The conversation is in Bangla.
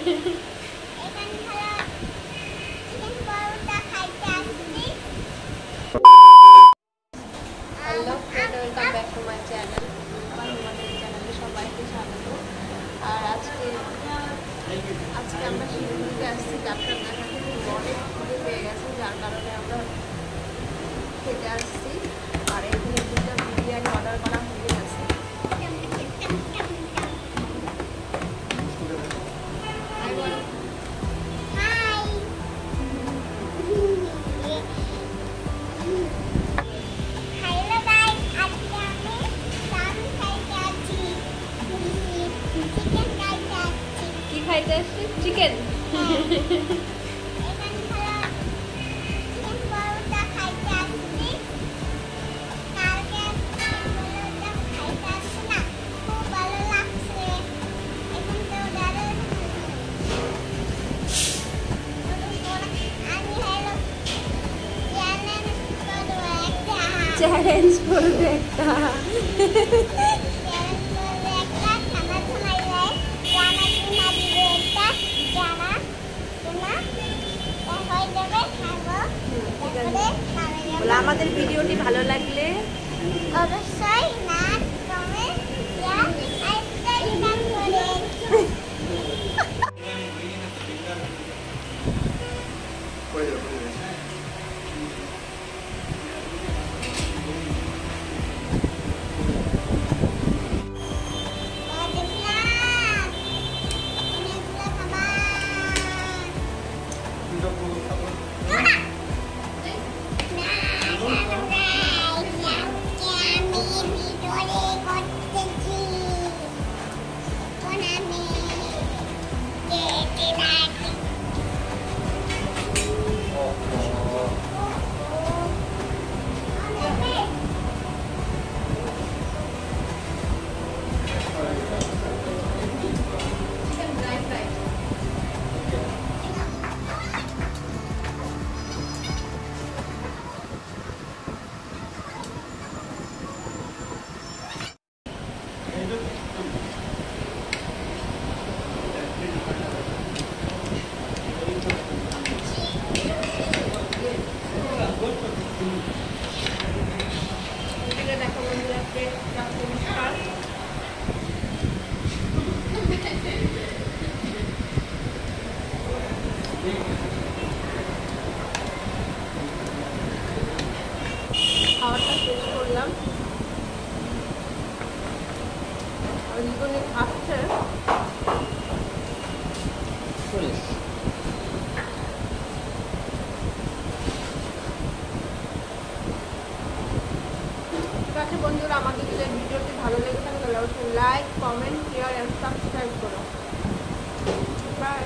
Hello friend, welcome back to my channel. আমার আমাদের চ্যানেলে সবাইকে স্বাগত। আর আজকে আমরা শিলিগুড়িতে আসছি ডাক্তার দেখাতে। অনেক খিদে পেয়ে গেছে, যার কারণে আমরা খেতে আসছি। আর এখানে দুটো বিরিয়ানি অর্ডার করা হয়ে গেছে। কি খাইতে আসছি? চিকেন। চ্যালেঞ্জ করবে একটা। আমাদের ভিডিওটি ভালো লাগলে অবশ্যই লাইক কমেন্ট শেয়ার আর সাবস্ক্রাইব করুন। খাওয়াটা শেষ করলাম। আর জীবনে খাচ্ছে ঠিক আছে বন্ধুরা, আমাদের যদি ভিডিওটি ভালো লেগে থাকে তাহলে অবশ্যই like comment share and subscribe করো। বাই।